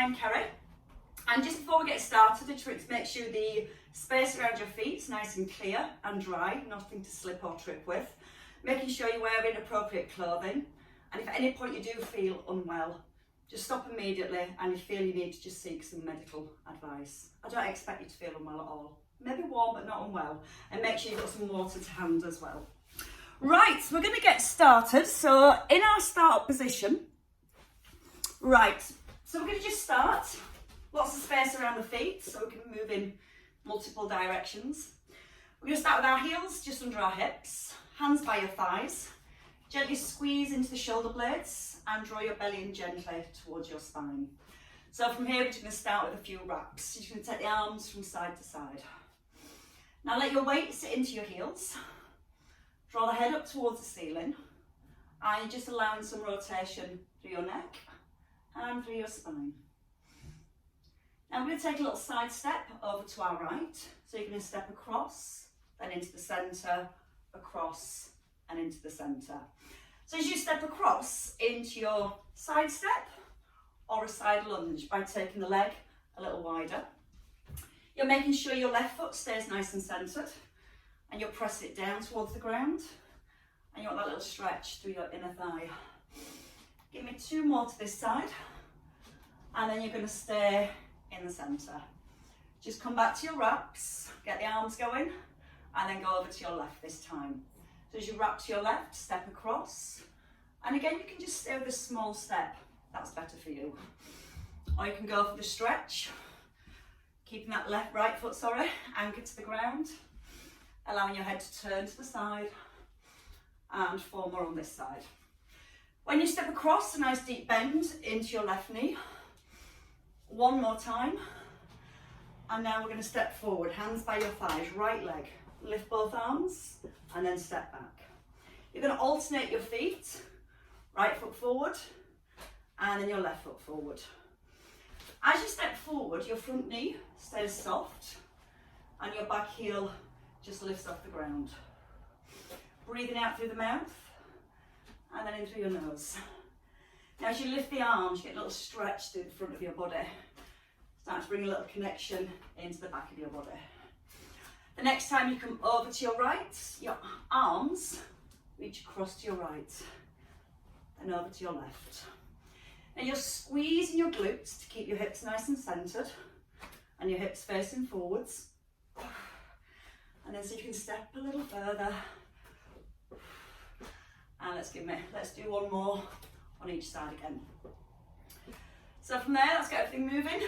I'm Kerry, and just before we get started, I just want to make sure the space around your feet is nice and clear and dry, nothing to slip or trip with, making sure you're wearing appropriate clothing, and if at any point you do feel unwell, just stop immediately, and if you feel you need to just seek some medical advice. I don't expect you to feel unwell at all. Maybe warm but not unwell, and make sure you've got some water to hand as well. Right, so we're going to get started. So in our start position, right, so we're going to just start, lots of space around the feet so we can move in multiple directions. We're going to start with our heels just under our hips, hands by your thighs, gently squeeze into the shoulder blades and draw your belly in gently towards your spine. So from here we're just going to start with a few wraps. You're just going to take the arms from side to side. Now let your weight sit into your heels. Draw the head up towards the ceiling, and you're just allowing some rotation through your neck and through your spine. Now we're going to take a little side step over to our right. So you're going to step across, then into the centre, across and into the centre. So as you step across into your side step or a side lunge by taking the leg a little wider, you're making sure your left foot stays nice and centred, and you'll press it down towards the ground, and you want that little stretch through your inner thigh. Give me two more to this side, and then you're going to stay in the centre. Just come back to your wraps, get the arms going, and then go over to your left this time. So as you wrap to your left, step across, and again you can just stay with a small step, that's better for you. Or you can go for the stretch, keeping that right foot anchored to the ground, allowing your head to turn to the side, and 4 more on this side. When you step across, a nice deep bend into your left knee. 1 more time, and now we're going to step forward, hands by your thighs, right leg, lift both arms, and then step back. You're going to alternate your feet, right foot forward, and then your left foot forward. As you step forward, your front knee stays soft, and your back heel just lifts off the ground. Breathing out through the mouth and then in through your nose. Now as you lift the arms, you get a little stretch through the front of your body. Start to bring a little connection into the back of your body. The next time you come over to your right, your arms reach across to your right and over to your left. And you're squeezing your glutes to keep your hips nice and centred and your hips facing forwards. And then so you can step a little further. And let's do 1 more on each side again. So from there, let's get everything moving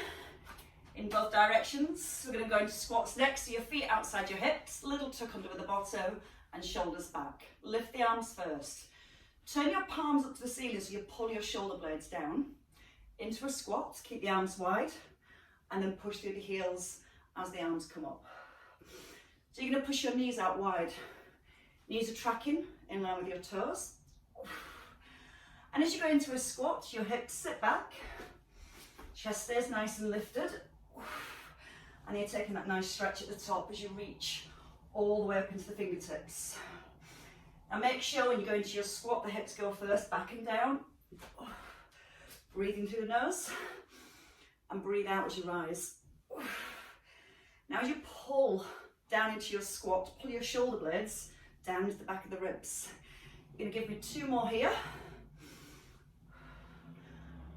in both directions. We're going to go into squats next. So your feet outside your hips, little tuck under with the bottom and shoulders back. Lift the arms first. Turn your palms up to the ceiling so you pull your shoulder blades down into a squat. Keep the arms wide and then push through the heels as the arms come up. So you're going to push your knees out wide. Knees are tracking in line with your toes. And as you go into a squat, your hips sit back, chest stays nice and lifted. And you're taking that nice stretch at the top as you reach all the way up into the fingertips. Now make sure when you go into your squat, the hips go first, back and down. Breathing through the nose and breathe out as you rise. Now as you pull down into your squat, pull your shoulder blades down into the back of the ribs. You're going to give me 2 more here.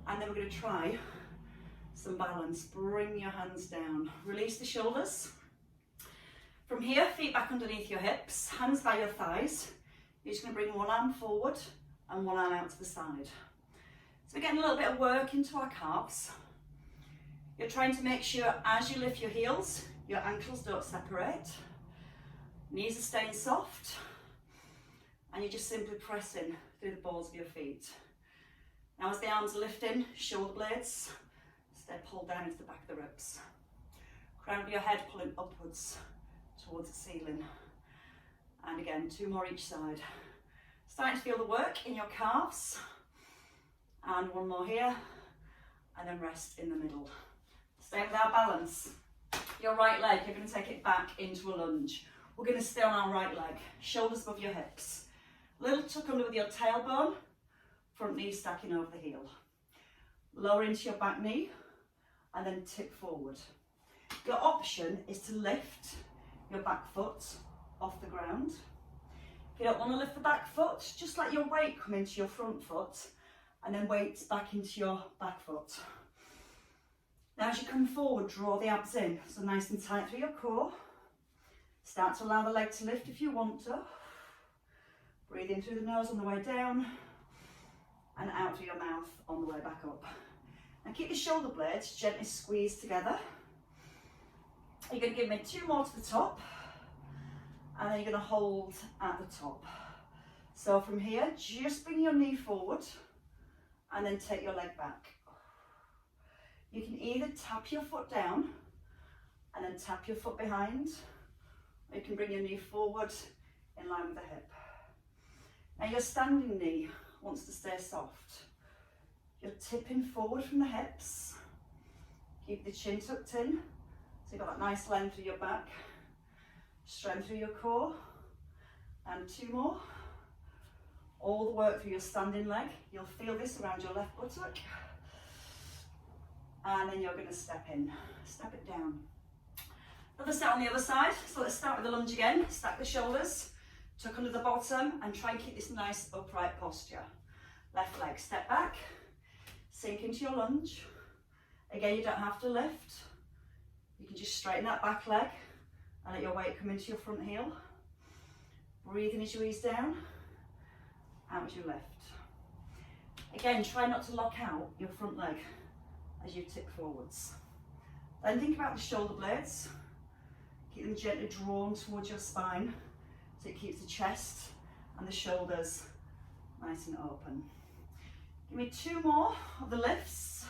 And then we're going to try some balance. Bring your hands down. Release the shoulders. From here, feet back underneath your hips, hands by your thighs. You're just going to bring 1 arm forward and 1 arm out to the side. So we're getting a little bit of work into our calves. You're trying to make sure as you lift your heels, your ankles don't separate. Knees are staying soft. And you're just simply pressing through the balls of your feet. Now as the arms are lifting, shoulder blades, stay pulled down into the back of the ribs. Crown of your head pulling upwards towards the ceiling. And again, 2 more each side. Starting to feel the work in your calves. And 1 more here. And then rest in the middle. Stay with our balance. Your right leg, you're going to take it back into a lunge. We're going to stay on our right leg, shoulders above your hips. Little tuck under with your tailbone, front knee stacking over the heel. Lower into your back knee, and then tip forward. Your option is to lift your back foot off the ground. If you don't want to lift the back foot, just let your weight come into your front foot and then weight back into your back foot. Now as you come forward, draw the abs in, so nice and tight through your core. Start to allow the leg to lift if you want to. Breathe in through the nose on the way down and out through your mouth on the way back up. And keep the shoulder blades gently squeezed together. You're going to give me 2 more to the top, and then you're going to hold at the top. So from here, just bring your knee forward and then take your leg back. You can either tap your foot down and then tap your foot behind, or you can bring your knee forward in line with the hip. Now your standing knee wants to stay soft. You're tipping forward from the hips. Keep the chin tucked in, so you've got that nice length through your back, strength through your core, and 2 more. All the work through your standing leg. You'll feel this around your left buttock. And then you're going to step in, step it down. Another set on the other side. So let's start with the lunge again. Stack the shoulders, tuck under the bottom, and try and keep this nice upright posture. Left leg, step back, sink into your lunge. Again, you don't have to lift. You can just straighten that back leg and let your weight come into your front heel. Breathe in as you ease down, out as you lift. Again, try not to lock out your front leg as you tip forwards. Then think about the shoulder blades. Keep them gently drawn towards your spine so it keeps the chest and the shoulders nice and open. Give me 2 more of the lifts.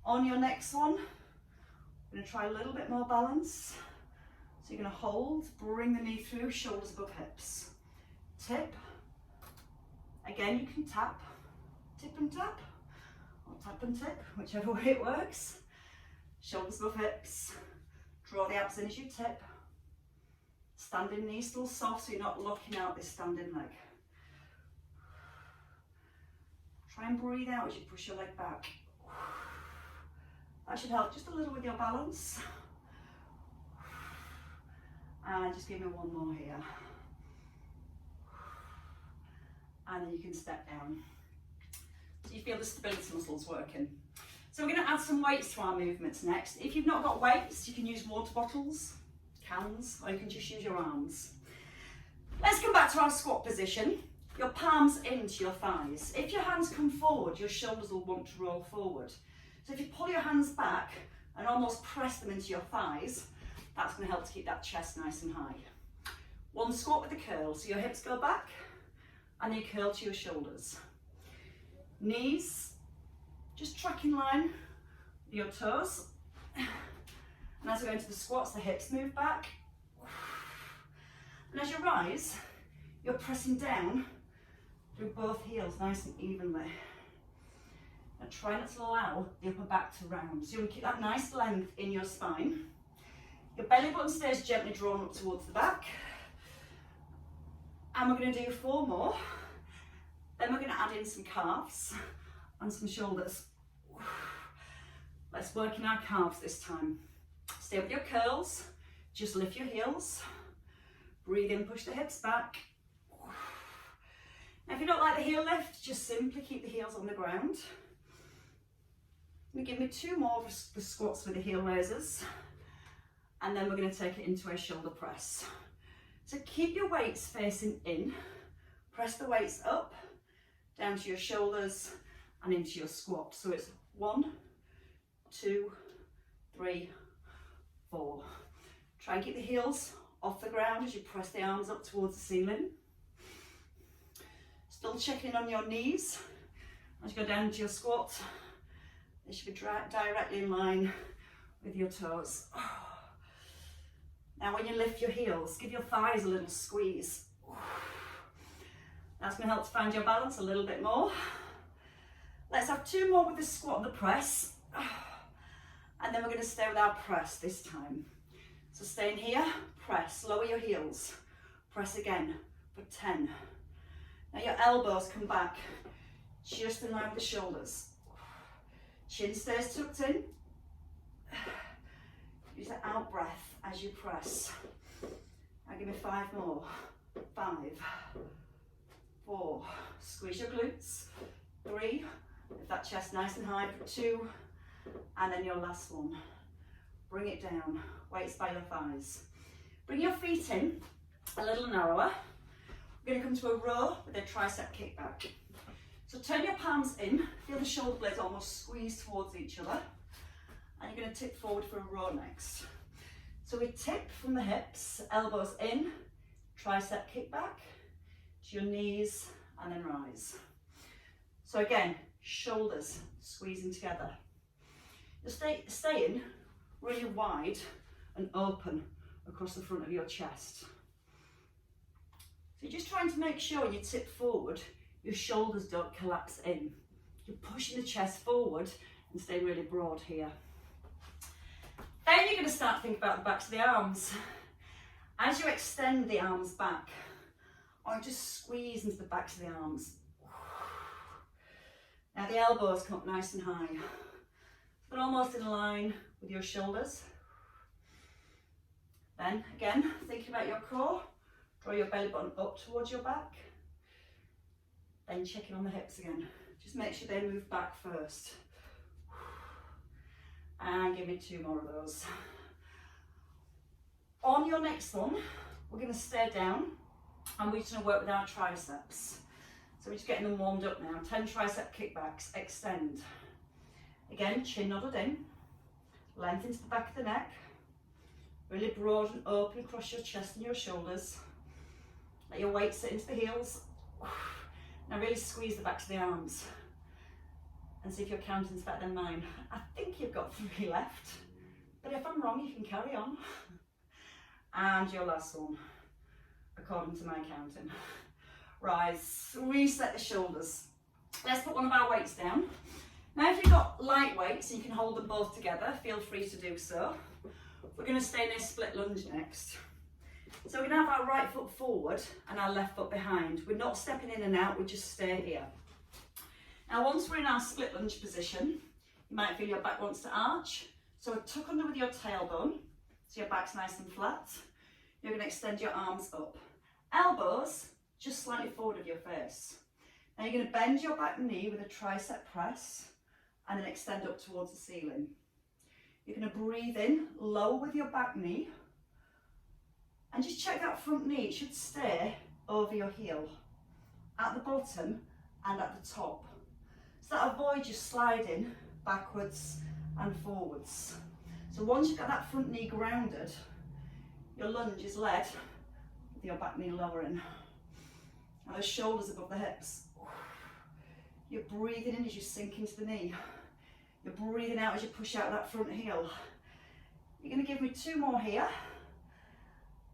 On your next one, we're going to try a little bit more balance. So you're going to hold, bring the knee through, shoulders above hips. Tip. Again, you can tap, tip and tap, or tap and tip, whichever way it works. Shoulders above hips. Draw the abs in as you tip. Standing knee still soft, so you're not locking out this standing leg. Try and breathe out as you push your leg back. That should help just a little with your balance. And just give me 1 more here. And then you can step down. So you feel the stability muscles working. So we're going to add some weights to our movements next. If you've not got weights, you can use water bottles, cans, or you can just use your arms. Let's come back to our squat position. Your palms into your thighs. If your hands come forward, your shoulders will want to roll forward. So if you pull your hands back and almost press them into your thighs, that's going to help to keep that chest nice and high. 1 squat with the curl, so your hips go back and then you curl to your shoulders. Knees, just track in line with your toes. And as we go into the squats, the hips move back. And as you rise, you're pressing down through both heels nice and evenly. Now try not to allow the upper back to round. So you want to keep that nice length in your spine. Your belly button stays gently drawn up towards the back. And we're going to do 4 more. Then we're going to add in some calves and some shoulders. Let's work in our calves this time. Stay with your curls. Just lift your heels. Breathe in, push the hips back. Now if you don't like the heel lift, just simply keep the heels on the ground. Give me 2 more of the squats with the heel raisers, and then we're going to take it into a shoulder press. So keep your weights facing in, press the weights up, down to your shoulders and into your squat. So it's 1, 2, 3, 4. Try and keep the heels off the ground as you press the arms up towards the ceiling. Still checking on your knees as you go down into your squat. They should be directly in line with your toes. Now when you lift your heels, give your thighs a little squeeze. That's going to help to find your balance a little bit more. Let's have 2 more with the squat and the press. And then we're going to stay with our press this time. So stay in here, press, lower your heels. Press again for 10. Now your elbows come back just in line with the shoulders. Chin stays tucked in, Use the out breath as you press. Now give me 5 more. 5, 4, squeeze your glutes. 3, lift that chest nice and high for 2, and then your last one. Bring it down, weights by your thighs. Bring your feet in a little narrower. We're going to come to a row with a tricep kickback. So turn your palms in, feel the shoulder blades almost squeeze towards each other, and you're going to tip forward for a row next. So we tip from the hips, elbows in, tricep kickback, to your knees, and then rise. So again, shoulders squeezing together. You're staying really wide and open across the front of your chest. So you're just trying to make sure when you tip forward, your shoulders don't collapse in. You're pushing the chest forward and stay really broad here. Then you're going to start thinking about the backs of the arms. As you extend the arms back, I want you to squeeze into the backs of the arms. Now the elbows come up nice and high. They're almost in line with your shoulders. Then again, thinking about your core, draw your belly button up towards your back. Then checking on the hips again. Just make sure they move back first. And give me 2 more of those. On your next one, we're going to stay down and we're just going to work with our triceps. So we're just getting them warmed up now. 10 tricep kickbacks, extend. Again, chin nodded in, length into the back of the neck, really broad and open across your chest and your shoulders. Let your weight sit into the heels. Now really squeeze the backs of the arms and see if your counting's better than mine. I think you've got 3 left, but if I'm wrong, you can carry on. And your last one, according to my counting. Rise, reset the shoulders. Let's put one of our weights down. Now if you've got light weights and you can hold them both together, feel free to do so. We're going to stay in a split lunge next. So we're going to have our right foot forward and our left foot behind. We're not stepping in and out, we just stay here. Now once we're in our split lunge position, you might feel your back wants to arch. So tuck under with your tailbone, so your back's nice and flat. You're going to extend your arms up. Elbows just slightly forward of your face. Now you're going to bend your back knee with a tricep press and then extend up towards the ceiling. You're going to breathe in, lower with your back knee, and just check that front knee. It should stay over your heel, at the bottom and at the top. So that avoids you sliding backwards and forwards. So once you've got that front knee grounded, your lunge is led with your back knee lowering. And those shoulders above the hips. You're breathing in as you sink into the knee. You're breathing out as you push out that front heel. You're going to give me 2 more here.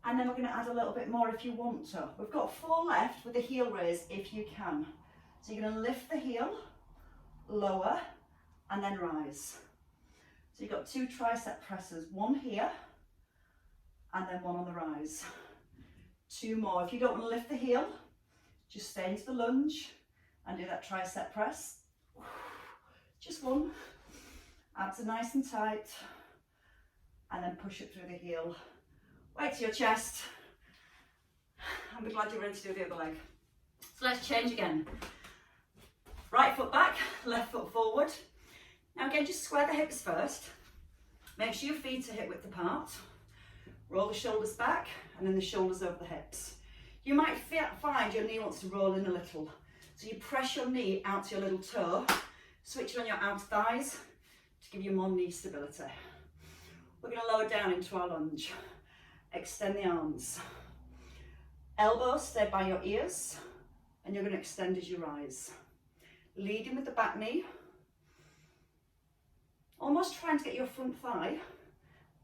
And then we're going to add a little bit more if you want to. We've got 4 left with the heel raise if you can. So you're going to lift the heel, lower, and then rise. So you've got 2 tricep presses, 1 here, and then 1 on the rise. 2 more. If you don't want to lift the heel, just stay into the lunge and do that tricep press. Just 1. Abs are nice and tight. And then push it through the heel. Weight to your chest. And be glad you're ready to do the other leg. So let's change again. Right foot back, left foot forward. Now again, just square the hips first. Make sure your feet are hip width apart. Roll the shoulders back and then the shoulders over the hips. You might find your knee wants to roll in a little. So you press your knee out to your little toe, switch on your outer thighs to give you more knee stability. We're going to lower down into our lunge. Extend the arms. Elbows stay by your ears and you're going to extend as you rise. Leading with the back knee. Almost trying to get your front thigh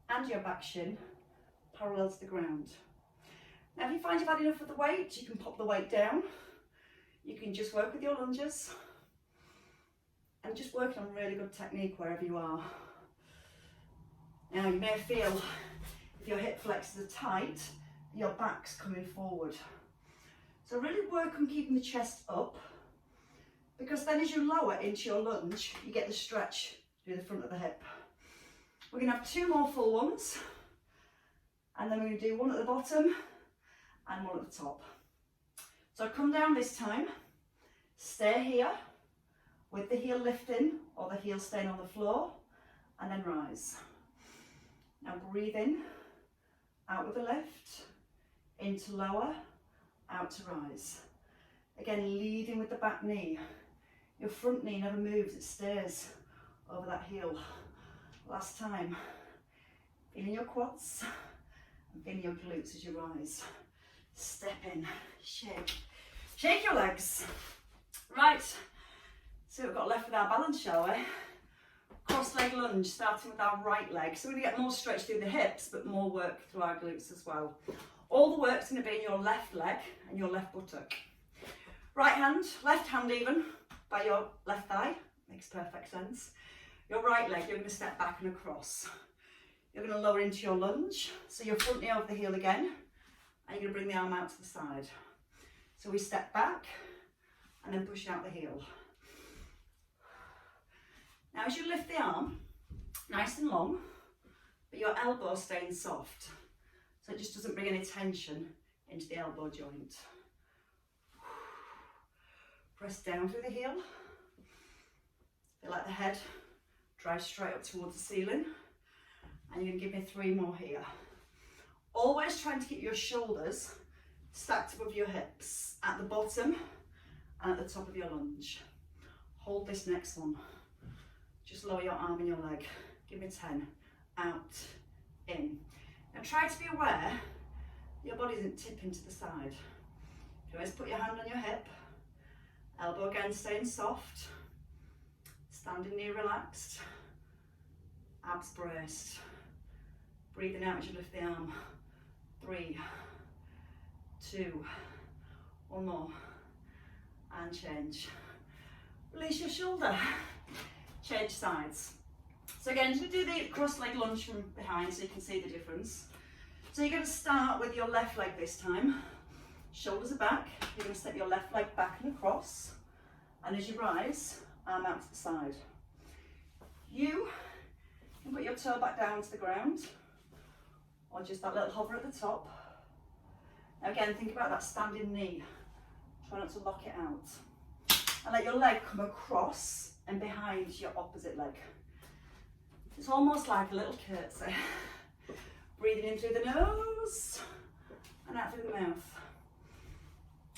and your back shin parallel to the ground. Now if you find you've had enough of the weight, you can pop the weight down. You can just work with your lunges and just working on really good technique wherever you are. Now you may feel if your hip flexors are tight, your back's coming forward. So really work on keeping the chest up, because then as you lower into your lunge, you get the stretch through the front of the hip. We're going to have 2 more full ones, and then we're going to do one at the bottom and one at the top. So come down this time, stay here with the heel lifting or the heel staying on the floor, and then rise. Now breathe in, out with the lift, into lower, out to rise. Again, leading with the back knee. Your front knee never moves, it stays over that heel. Last time. Feeling your quads and feeling your glutes as you rise. Step in, shake. Shake your legs. Right, so we've got left with our balance, shall we? Cross leg lunge, starting with our right leg. So we're going to get more stretch through the hips, but more work through our glutes as well. All the work's going to be in your left leg and your left buttock. Right hand, left hand even, by your left thigh. Makes perfect sense. Your right leg, you're going to step back and across. You're going to lower into your lunge. So your front knee over the heel again. And you're going to bring the arm out to the side. So we step back and then push out the heel. Now as you lift the arm, nice and long, but your elbow staying soft. So it just doesn't bring any tension into the elbow joint. Press down through the heel. Feel like the head drives straight up towards the ceiling. And you're going to give me 3 more here. Always trying to keep your shoulders stacked above your hips at the bottom and at the top of your lunge. Hold this next one. Just lower your arm and your leg. Give me 10. Out, in. Now try to be aware your body isn't tipping to the side. You always put your hand on your hip. Elbow again staying soft. Standing knee relaxed. Abs braced. Breathing out as you lift the arm. 3, 2, 1 more. And change. Release your shoulder. Change sides. So again, just do the cross leg lunge from behind so you can see the difference. So you're going to start with your left leg this time. Shoulders are back. You're going to step your left leg back and across. And as you rise, arm out to the side. You can put your toe back down to the ground, or just that little hover at the top. Now again, think about that standing knee. Try not to lock it out. And let your leg come across and behind your opposite leg. It's almost like a little curtsy. Breathing in through the nose and out through the mouth.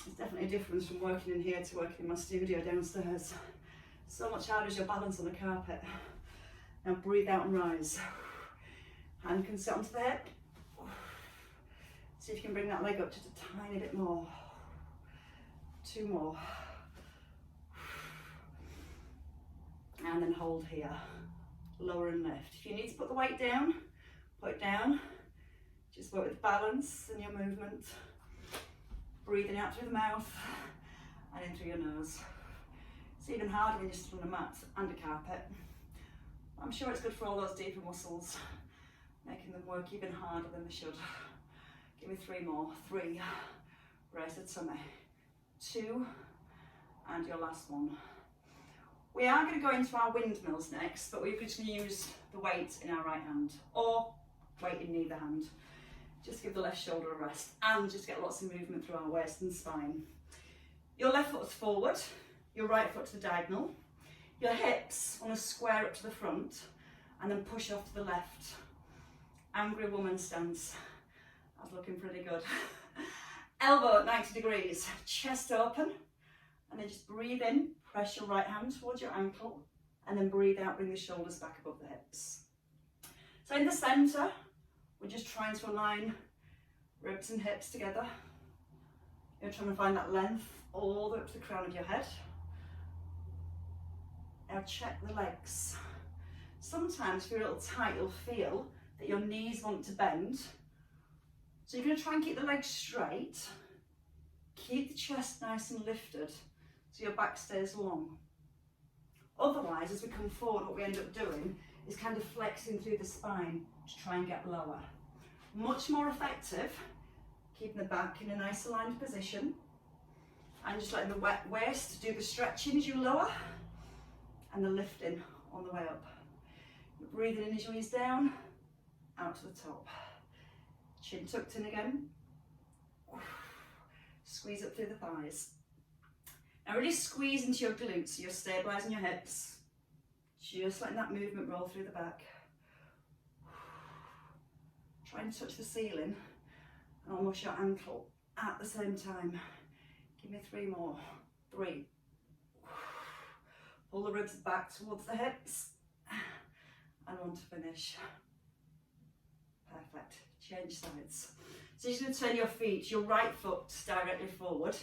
There's definitely a difference from working in here to working in my studio downstairs. So much harder as your balance on the carpet. Now breathe out and rise. Hand can sit onto the hip. See if you can bring that leg up just a tiny bit more. 2 more. And then hold here. Lower and lift. If you need to put the weight down, put it down. Just work with balance and your movement. Breathing out through the mouth and in through your nose. It's even harder when you're stood on a mat and a carpet. I'm sure it's good for all those deeper muscles, making them work even harder than they should. Give me 3 more. 3, raise the tummy. 2, and your last one. We are going to go into our windmills next, but we're just going to use the weight in our right hand, or weight in neither hand. Just give the left shoulder a rest, and just get lots of movement through our waist and spine. Your left foot is forward, your right foot to the diagonal. Your hips want to square up to the front, and then push off to the left. Angry woman stance. That's looking pretty good. Elbow at 90 degrees, chest open, and then just breathe in, press your right hand towards your ankle, and then breathe out, bring the shoulders back above the hips. So in the centre, we're just trying to align ribs and hips together. You're trying to find that length all the way up to the crown of your head. Now check the legs. Sometimes if you're a little tight, you'll feel that your knees want to bend. So you're going to try and keep the legs straight. Keep the chest nice and lifted so your back stays long. Otherwise, as we come forward, what we end up doing is kind of flexing through the spine to try and get lower. Much more effective, keeping the back in a nice aligned position and just letting the waist do the stretching as you lower and the lifting on the way up. Breathing in as you ease down, out to the top. Chin tucked in again. Squeeze up through the thighs. Now really squeeze into your glutes, so you're stabilising your hips. Just letting that movement roll through the back. Try and touch the ceiling and almost your ankle at the same time. Give me 3 more. 3. Pull the ribs back towards the hips. And 1 to finish. Perfect. Change sides. So you're going to turn your feet, your right foot directly forward.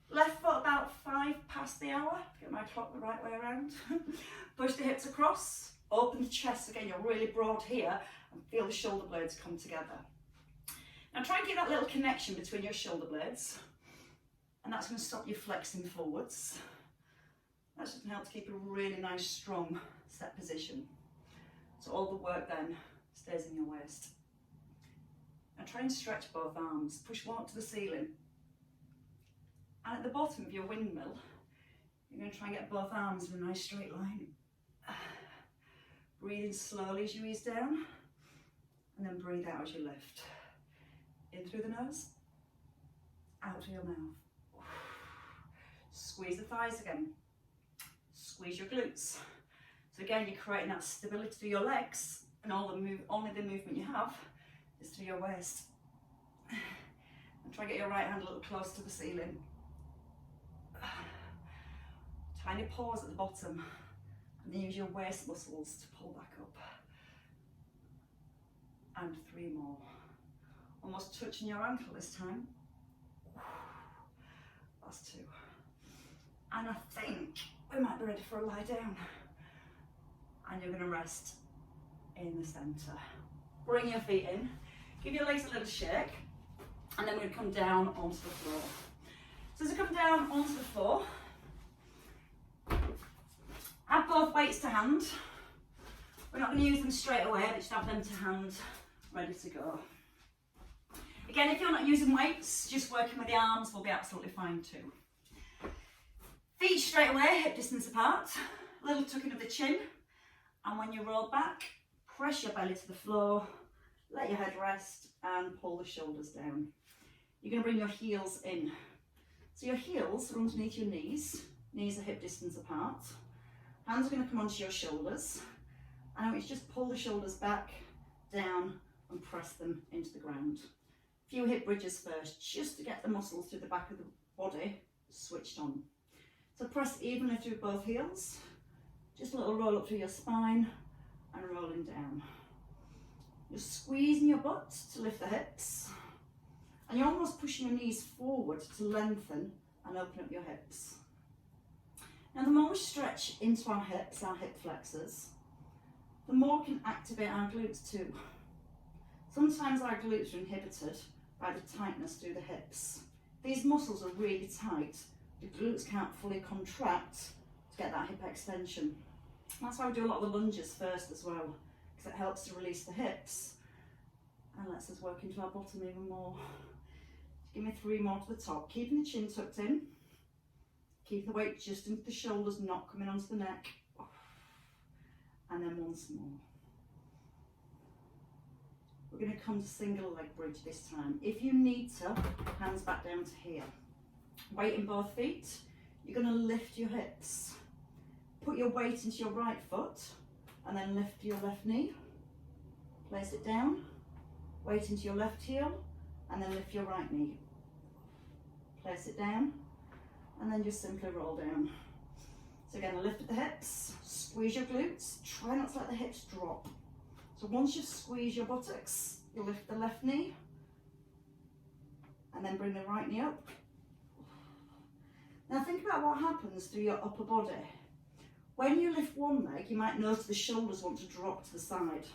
Left foot about 5 past the hour. Get my clock the right way around. Push the hips across. Open the chest again. You're really broad here. And feel the shoulder blades come together. Now try and get that little connection between your shoulder blades. And that's going to stop you flexing forwards. That's just going to help to keep a really nice, strong, set position. So all the work then stays in your waist. Now try and stretch both arms. Push one up to the ceiling. And at the bottom of your windmill, you're going to try and get both arms in a nice straight line. Breathe in slowly as you ease down. And then breathe out as you lift. In through the nose. Out through your mouth. Squeeze the thighs again. Squeeze your glutes. So again, you're creating that stability through your legs, and only the movement you have is through your waist. And try and get your right hand a little close to the ceiling. Tiny pause at the bottom, and then use your waist muscles to pull back up. And 3 more. Almost touching your ankle this time. Last 2. And I think we might be ready for a lie down. And you're going to rest in the centre. Bring your feet in. Give your legs a little shake. And then we're going to come down onto the floor. So as we come down onto the floor, have both weights to hand. We're not going to use them straight away, but just have them to hand, ready to go. Again, if you're not using weights, just working with the arms will be absolutely fine too. Feet straight away, hip distance apart. A little tucking of the chin. And when you roll back, press your belly to the floor, let your head rest and pull the shoulders down. You're going to bring your heels in. So your heels are underneath your knees. Knees are hip distance apart. Hands are going to come onto your shoulders. And I want you to just pull the shoulders back, down and press them into the ground. A few hip bridges first, just to get the muscles through the back of the body switched on. So press evenly through both heels. Just a little roll up through your spine and rolling down. You're squeezing your butt to lift the hips. And you're almost pushing your knees forward to lengthen and open up your hips. Now the more we stretch into our hips, our hip flexors, the more we can activate our glutes too. Sometimes our glutes are inhibited by the tightness through the hips. These muscles are really tight. The glutes can't fully contract to get that hip extension. That's why we do a lot of the lunges first as well, because it helps to release the hips and lets us work into our bottom even more. Give me 3 more to the top, keeping the chin tucked in. Keep the weight just into the shoulders, not coming onto the neck. And then once more. We're going to come to single leg bridge this time. If you need to, hands back down to here. Weight in both feet. You're going to lift your hips. Put your weight into your right foot and then lift your left knee. Place it down. Weight into your left heel and then lift your right knee. Place it down and then just simply roll down. So again, lift at the hips, squeeze your glutes, try not to let the hips drop. So once you squeeze your buttocks, you lift the left knee and then bring the right knee up. Now think about what happens through your upper body. When you lift one leg, you might notice the shoulders want to drop to the side.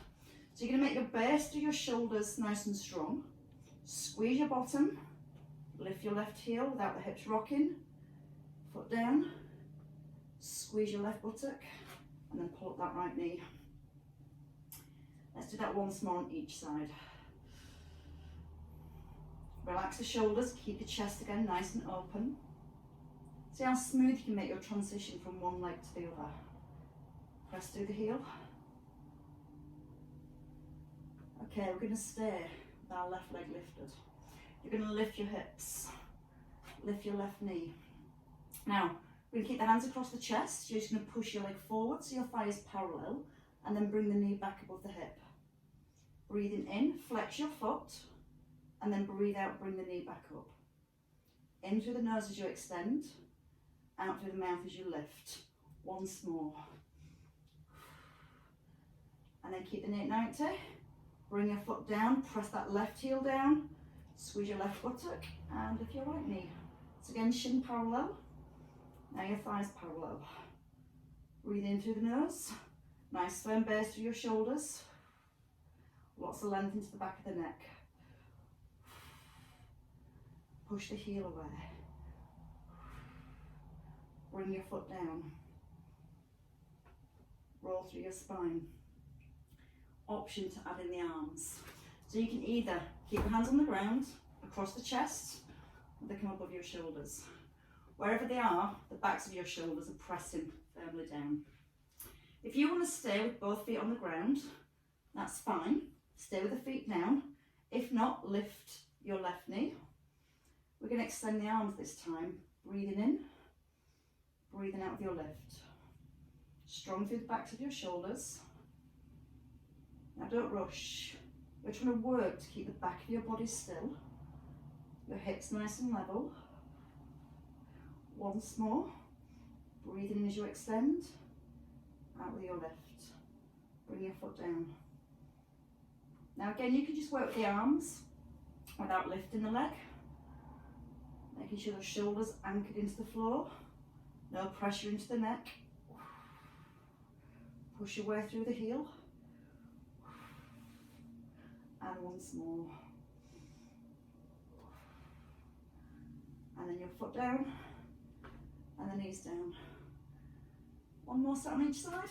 So you're going to make your base through your shoulders nice and strong. Squeeze your bottom, lift your left heel without the hips rocking, foot down, squeeze your left buttock, and then pull up that right knee. Let's do that once more on each side. Relax the shoulders, keep the chest again nice and open. See how smooth you can make your transition from one leg to the other. Press through the heel, Okay, we're going to stay with our left leg lifted. You're going to lift your hips, lift your left knee. Now, we're going to keep the hands across the chest. You're just going to push your leg forward so your thigh is parallel, and then bring the knee back above the hip. Breathing in, flex your foot, and then breathe out, bring the knee back up. In through the nose as you extend, out through the mouth as you lift. Once more. And then keep the knee at 90. Bring your foot down, press that left heel down, squeeze your left buttock, and lift your right knee. So again, shin parallel. Now your thighs parallel. Breathe in through the nose. Nice firm base through your shoulders. Lots of length into the back of the neck. Push the heel away. Bring your foot down. Roll through your spine. Option to add in the arms. So you can either keep your hands on the ground, across the chest, or they come above your shoulders. Wherever they are, the backs of your shoulders are pressing firmly down. If you want to stay with both feet on the ground, that's fine. Stay with the feet down. If not, lift your left knee. We're going to extend the arms this time. Breathing in, breathing out with your lift. Strong through the backs of your shoulders. Now don't rush. We're trying to work to keep the back of your body still. Your hips nice and level. Once more. Breathing in as you extend. Out with your lift. Bring your foot down. Now again, you can just work with the arms without lifting the leg. Making sure the shoulders anchored into the floor. No pressure into the neck. Push your way through the heel. And once more. And then your foot down. And the knees down. One more set on each side.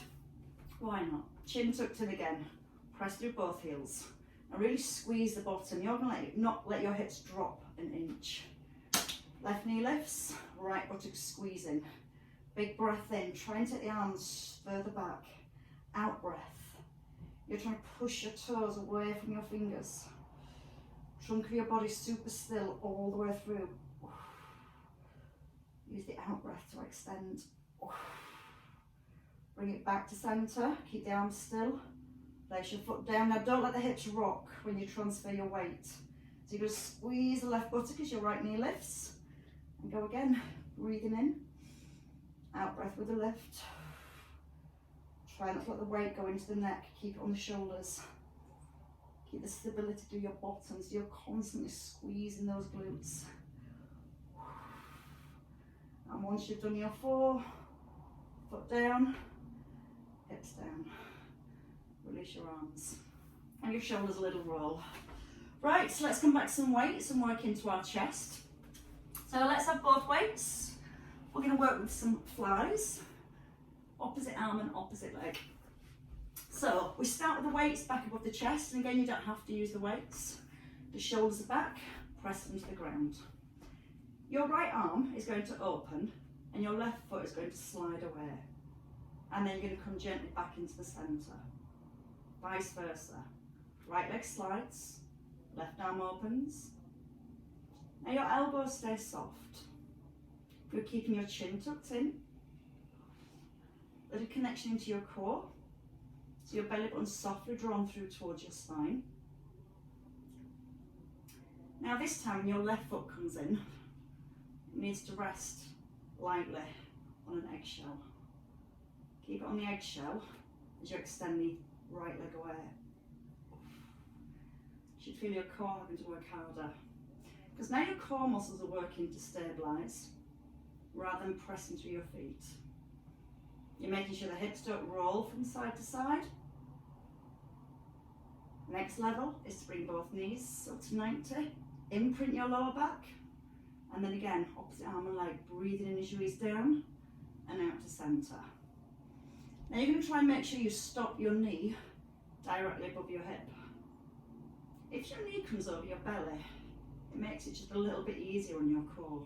Why not? Chin tucked in again. Press through both heels. And really squeeze the bottom. You're going to not let your hips drop an inch. Left knee lifts, right buttock squeezing. Big breath in. Try and take the arms further back. Out breath. You're trying to push your toes away from your fingers. Trunk of your body super still all the way through. Use the out breath to extend. Bring it back to centre. Keep the arms still. Place your foot down. Now don't let the hips rock when you transfer your weight. So you're going to squeeze the left buttock as your right knee lifts. And go again. Breathing in. Out breath with the lift. Try not to let the weight go into the neck. Keep it on the shoulders. Keep the stability through your bottom so you're constantly squeezing those glutes. And once you've done your 4, foot down, hips down. Release your arms. And your shoulders a little roll. Right, so let's come back to some weights and work into our chest. So let's have both weights. We're going to work with some flies. Opposite arm and opposite leg. So we start with the weights back above the chest, and again you don't have to use the weights. The shoulders are back, press them to the ground. Your right arm is going to open and your left foot is going to slide away. And then you're going to come gently back into the centre. Vice versa. Right leg slides, left arm opens. Now your elbows stay soft. You're keeping your chin tucked in. Little connection into your core. So your belly button softly drawn through towards your spine. Now this time when your left foot comes in, it needs to rest lightly on an eggshell. Keep it on the eggshell as you extend the right leg away. You should feel your core having to work harder. Because now your core muscles are working to stabilise rather than pressing through your feet. You're making sure the hips don't roll from side to side. Next level is to bring both knees up to 90. Imprint your lower back. And then again, opposite arm and leg, breathing in as you ease down and out to centre. Now you're going to try and make sure you stop your knee directly above your hip. If your knee comes over your belly, it makes it just a little bit easier on your core.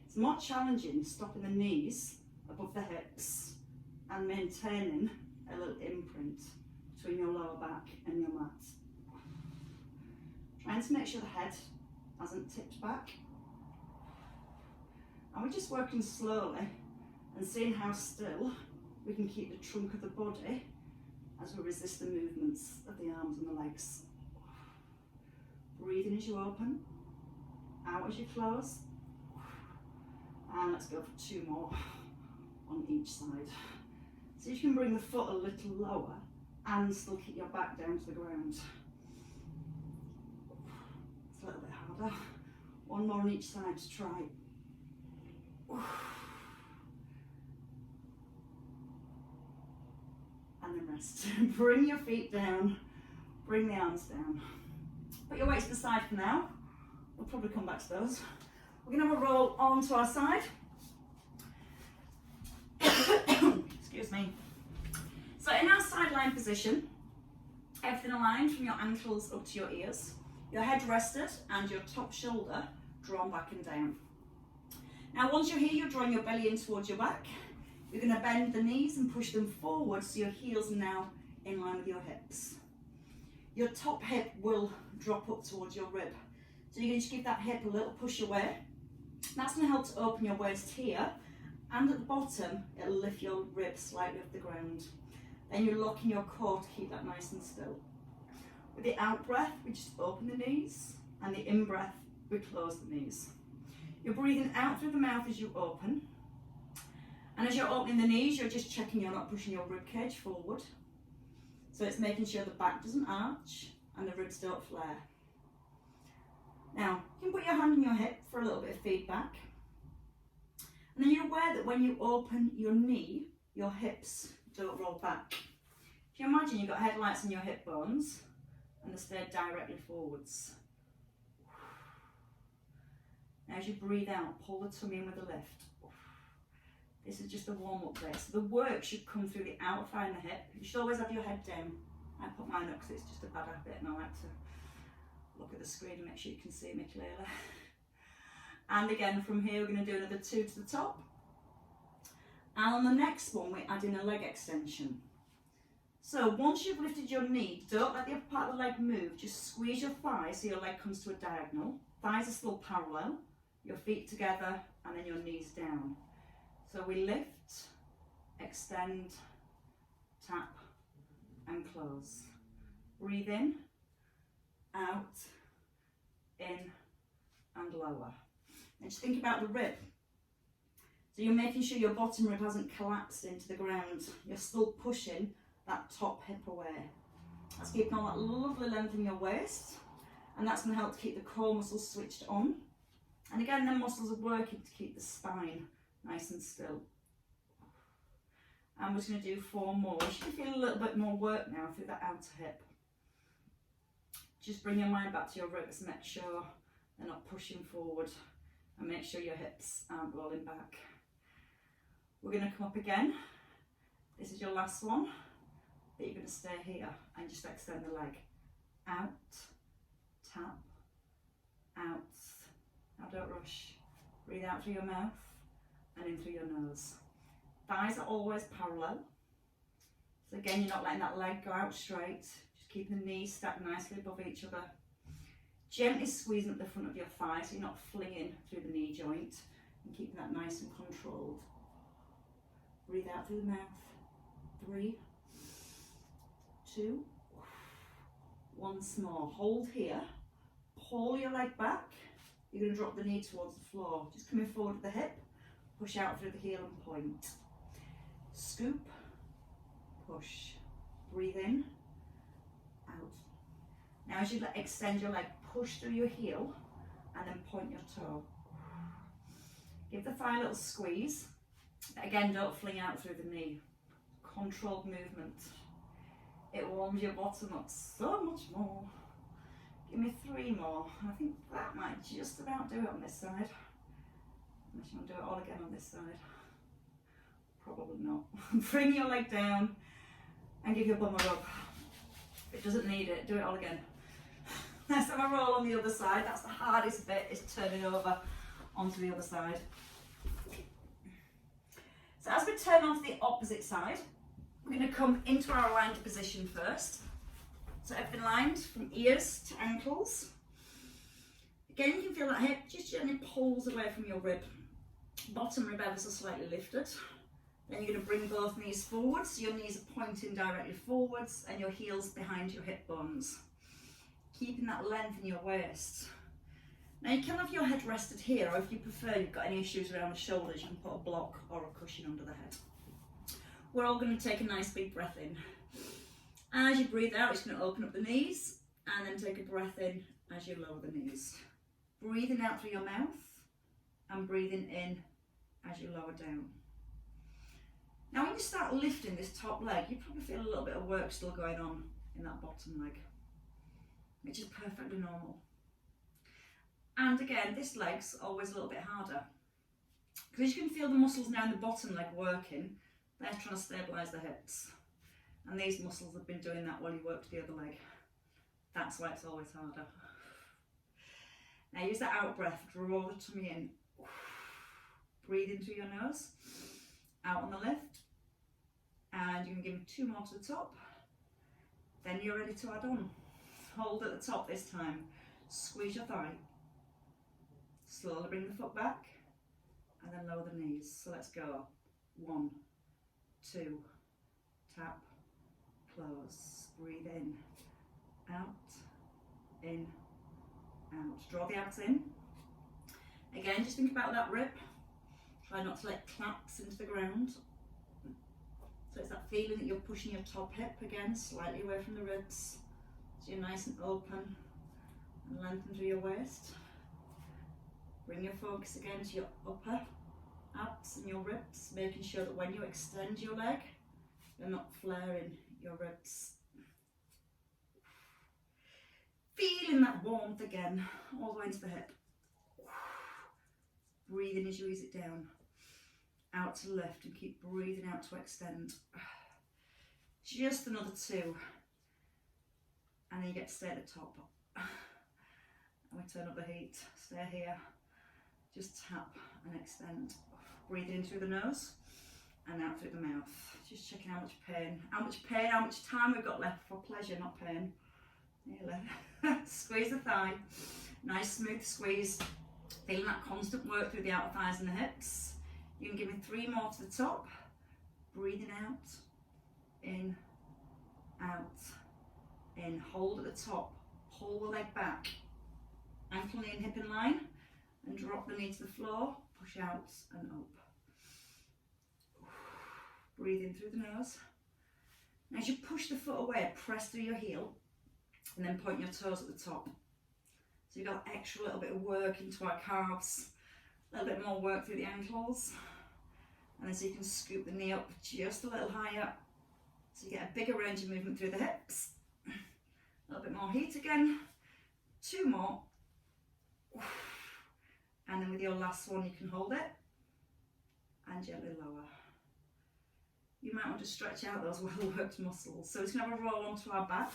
It's more challenging stopping the knees above the hips and maintaining a little imprint between your lower back and your mat. trying to make sure the head hasn't tipped back. And we're just working slowly and seeing how still we can keep the trunk of the body as we resist the movements of the arms and the legs. Breathe in as you open, out as you close. And let's go for 2 more on each side. So you can bring the foot a little lower and still keep your back down to the ground. It's a little bit harder. 1 more on each side to try. And then rest. Bring your feet down, bring the arms down. Put your weights to the side for now. We'll probably come back to those. We're going to have a roll onto our side. Excuse me. So in our side lying position, everything aligned from your ankles up to your ears, your head rested and your top shoulder drawn back and down. Now once you're here, you're drawing your belly in towards your back. You're going to bend the knees and push them forward so your heels are now in line with your hips. Your top hip will drop up towards your rib. So you're going to give that hip a little push away. That's going to help to open your waist here, and at the bottom it'll lift your ribs slightly off the ground. Then you're locking your core to keep that nice and still. With the out breath, we just open the knees, and the in breath, we close the knees. You're breathing out through the mouth as you open, and as you're opening the knees, you're just checking you're not pushing your rib cage forward. So it's making sure the back doesn't arch and the ribs don't flare. Now, you can put your hand on your hip for a little bit of feedback. And then you're aware that when you open your knee, your hips don't roll back. If you imagine you've got headlights in your hip bones and they stay directly forwards. Now as you breathe out, pull the tummy in with a lift. This is just a warm-up bit. So the work should come through the outer thigh and the hip. You should always have your head down. I put mine up because it's just a bad habit and I like to look at the screen and make sure you can see me clearly. And again, from here we're going to do another 2 to the top. And on the next one, we're adding a leg extension. So once you've lifted your knee, don't let the upper part of the leg move. Just squeeze your thighs so your leg comes to a diagonal. Thighs are still parallel, your feet together, and then your knees down. So we lift, extend, tap, and close. Breathe in, out, in, and lower. And just think about the rib. So you're making sure your bottom rib hasn't collapsed into the ground. You're still pushing that top hip away. That's keeping all that lovely length in your waist, and that's going to help to keep the core muscles switched on. And again, them muscles are working to keep the spine nice and still. And we're just going to do 4 more. You should feel a little bit more work now through that outer hip. Just bring your mind back to your ribs and make sure they're not pushing forward, and make sure your hips aren't rolling back. We're going to come up again. This is your last one, but you're going to stay here and just extend the leg. Out, tap, out. Now don't rush. Breathe out through your mouth and in through your nose. Thighs are always parallel. So again, you're not letting that leg go out straight. Just keeping the knees stacked nicely above each other. Gently squeezing at the front of your thigh so you're not flinging through the knee joint, and keeping that nice and controlled. Breathe out through the mouth. 3, 2, once more. Hold here. Pull your leg back. You're going to drop the knee towards the floor. Just coming forward with the hip. Push out through the heel and point. Scoop. Push. Breathe in. Out. Now as you extend your leg, push through your heel and then point your toe. Give the thigh a little squeeze. Again, don't fling out through the knee. Controlled movement. It warms your bottom up so much more. Give me 3 more. I think that might just about do it on this side. Unless you want to do it all again on this side. Probably not. Bring your leg down and give your bum a rub. If it doesn't need it, do it all again. Let's have a roll on the other side. That's the hardest bit, is turning over onto the other side. So as we turn onto the opposite side, we're going to come into our aligned position first. So everything lined from ears to ankles. Again, you can feel that hip just gently pulls away from your rib. Bottom rib ever so slightly lifted. Then you're going to bring both knees forwards, so your knees are pointing directly forwards and your heels behind your hip bones. Keeping that length in your waist. Now you can have your head rested here, or if you prefer, you've got any issues around the shoulders, you can put a block or a cushion under the head. We're all going to take a nice big breath in. As you breathe out, it's going to open up the knees, and then take a breath in as you lower the knees. Breathing out through your mouth, and breathing in as you lower down. Now when you start lifting this top leg, you probably feel a little bit of work still going on in that bottom leg, which is perfectly normal. And again, this leg's always a little bit harder, because you can feel the muscles now in the bottom leg working. They're trying to stabilise the hips, and these muscles have been doing that while you work to the other leg. That's why it's always harder. Now use that out breath, draw the tummy in, breathe in through your nose, out on the lift, and you can give me 2 more to the top. Then you're ready to add on. Hold at the top this time, squeeze your thigh, slowly bring the foot back, and then lower the knees. So let's go. 1, 2, tap, close, breathe in, out, in, out. Draw the abs in. Again, just think about that rib. Try not to let claps into the ground. So it's that feeling that you're pushing your top hip again slightly away from the ribs. So you're nice and open and lengthen through your waist. Bring your focus again to your upper abs and your ribs, making sure that when you extend your leg, you're not flaring your ribs. Feeling that warmth again, all the way into the hip. Breathing as you ease it down. Out to the left, and keep breathing out to extend. Just another 2. And then you get to stay at the top. And we turn up the heat. Stay here. Just tap and extend. Breathe in through the nose and out through the mouth. Just checking how much pain, how much time we've got left for pleasure, not pain. Nearly. Squeeze the thigh. Nice smooth squeeze. Feeling that constant work through the outer thighs and the hips. You can give me 3 more to the top. Breathing out, in, out, in. Hold at the top. Pull the leg back. Ankle, knee and hip in line. And drop the knee to the floor. Push out and up. Breathe in through the nose. And as you push the foot away, press through your heel. And then point your toes at the top. So you've got extra little bit of work into our calves, a little bit more work through the ankles, and then so you can scoop the knee up just a little higher, so you get a bigger range of movement through the hips. A little bit more heat again, 2 more, and then with your last one you can hold it and gently lower. You might want to stretch out those well-worked muscles. So it's going to have a roll onto our back.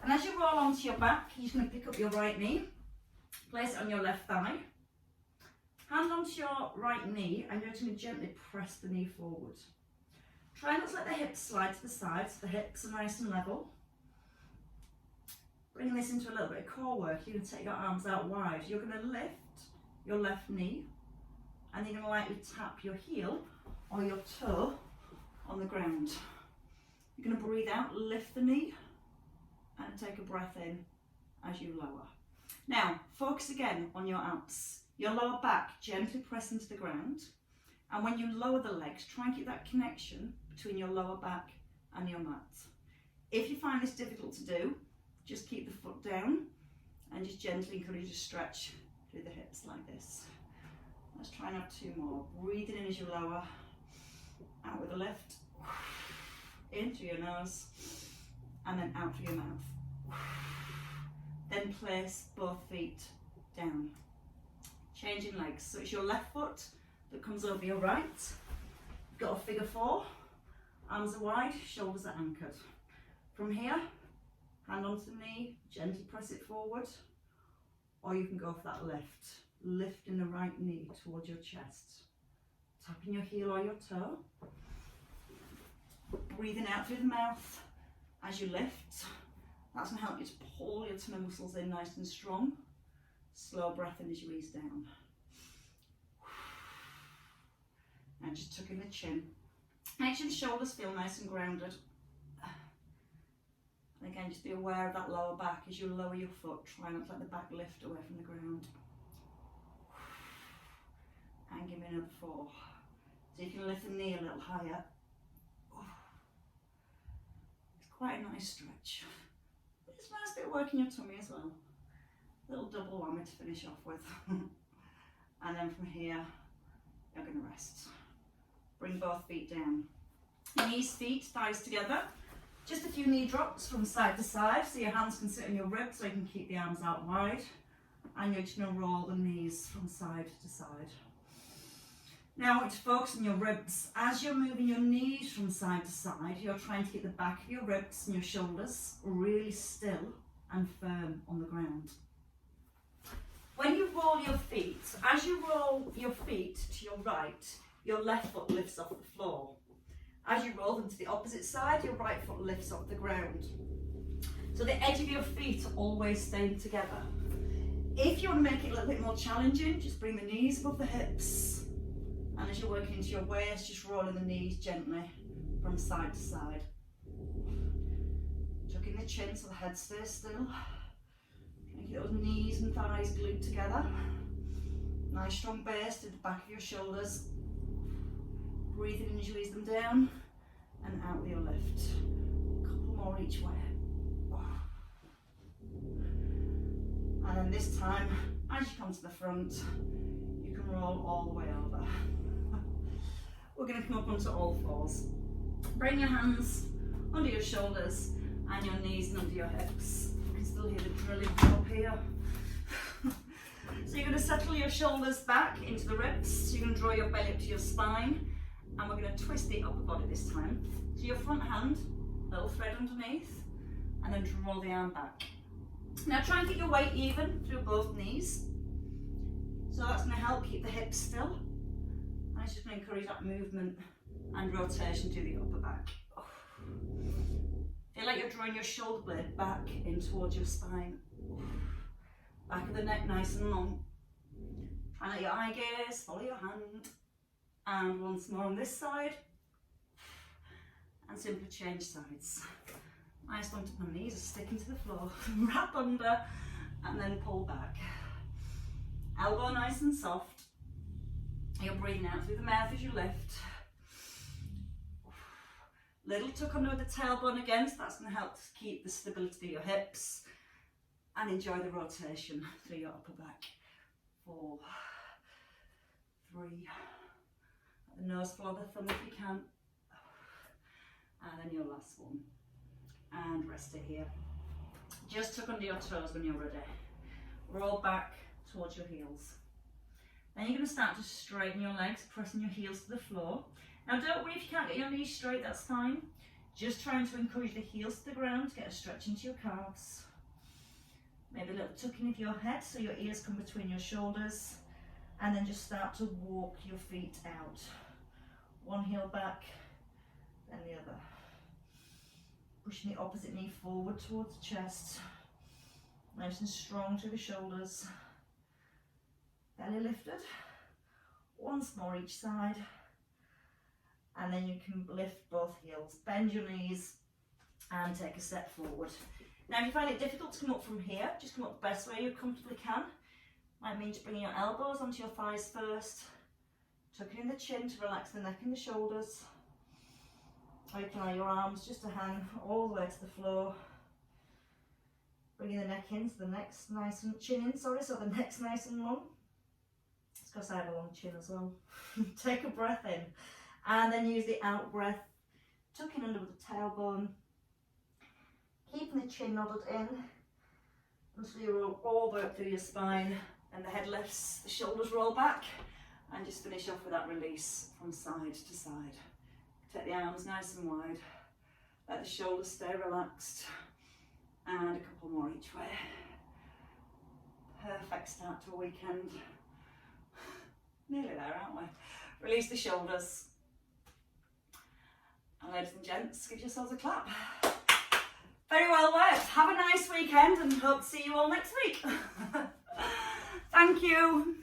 And as you roll onto your back, you're just going to pick up your right knee, place it on your left thigh, hand onto your right knee, and you're just going to gently press the knee forward. Try not to let the hips slide to the side, so the hips are nice and level. Bringing this into a little bit of core work, you're going to take your arms out wide. You're going to lift your left knee, and you're going to lightly tap your heel or your toe on the ground. You're going to breathe out, lift the knee, and take a breath in as you lower. Now, focus again on your abs. Your lower back gently press into the ground, and when you lower the legs, try and keep that connection between your lower back and your mat. If you find this difficult to do, just keep the foot down and just gently encourage you to stretch through the hips like this. Let's try and have 2 more. Breathing in as you lower, out with a lift, in through your nose, and then out through your mouth. Then place both feet down. Changing legs. So it's your left foot that comes over your right. You've got a figure 4. Arms are wide, shoulders are anchored. From here, hand onto the knee, gently press it forward. Or you can go for that lift. Lifting the right knee towards your chest. Tapping your heel or your toe. Breathing out through the mouth as you lift. That's going to help you to pull your tummy muscles in nice and strong. Slow breath in as you ease down. And just tuck in the chin. Make sure the shoulders feel nice and grounded. And again, just be aware of that lower back as you lower your foot. Try not to let the back lift away from the ground. And give me another 4. So you can lift the knee a little higher. It's quite a nice stretch. It's a nice bit of work in your tummy as well. Little double whammy to finish off with. And then from here, you're going to rest. Bring both feet down. Knees, feet, thighs together. Just a few knee drops from side to side so your hands can sit on your ribs so you can keep the arms out wide. And you're just going to roll the knees from side to side. Now I want you to focus on your ribs. As you're moving your knees from side to side, you're trying to keep the back of your ribs and your shoulders really still and firm on the ground. When you roll your feet, as you roll your feet to your right, your left foot lifts off the floor. As you roll them to the opposite side, your right foot lifts off the ground. So the edge of your feet are always staying together. If you want to make it a little bit more challenging, just bring the knees above the hips. And as you're working into your waist, just rolling the knees gently from side to side. Tucking the chin so the head stays still. Making those knees and thighs glued together. Nice strong base to the back of your shoulders. Breathing in as you ease them down and out with your lift. A couple more each way. And then this time, as you come to the front, you can roll all the way over. We're going to come up onto all fours. Bring your hands under your shoulders and your knees and under your hips. You can still hear the drilling from up here. So you're going to settle your shoulders back into the ribs. So you're going to draw your belly up to your spine. And we're going to twist the upper body this time. So your front hand, little thread underneath, and then draw the arm back. Now try and get your weight even through both knees. So that's going to help keep the hips still. And it's just going to encourage that movement and rotation to the upper back. Feel like you're drawing your shoulder blade back in towards your spine. Back of the neck nice and long. Try and let your eye gaze follow your hand. And once more on this side. And simply change sides. Nice one to my knees are sticking to the floor. Wrap under and then pull back. Elbow nice and soft. You're breathing out through the mouth as you lift. Little tuck under the tailbone again, so that's going to help to keep the stability of your hips. And enjoy the rotation through your upper back. 4, 3. Let the nose follow the thumb if you can. And then your last one. And rest it here. Just tuck under your toes when you're ready. Roll back towards your heels. Then you're going to start to straighten your legs, pressing your heels to the floor. Now don't worry if you can't get your knees straight, that's fine. Just trying to encourage the heels to the ground to get a stretch into your calves. Maybe a little tucking of your head so your ears come between your shoulders. And then just start to walk your feet out. One heel back, then the other. Pushing the opposite knee forward towards the chest. Nice and strong through the shoulders. Belly lifted. Once more each side. And then you can lift both heels. Bend your knees and take a step forward. Now if you find it difficult to come up from here, just come up the best way you comfortably can. Might mean just bringing your elbows onto your thighs first. Tucking in the chin to relax the neck and the shoulders. Or you can allow your arms just to hang all the way to the floor. Bringing the neck in, so the neck's nice and chin in, so the neck's nice and long. It's because I have a long chin as well. Take a breath in. And then use the out breath. Tucking under with the tailbone. Keeping the chin nodded in. Until you roll all the way up through your spine. And the head lifts, the shoulders roll back. And just finish off with that release from side to side. Take the arms nice and wide. Let the shoulders stay relaxed. And a couple more each way. Perfect start to a weekend. Nearly there, aren't we? Release the shoulders. And ladies and gents, give yourselves a clap. Very well worked. Have a nice weekend and hope to see you all next week. Thank you.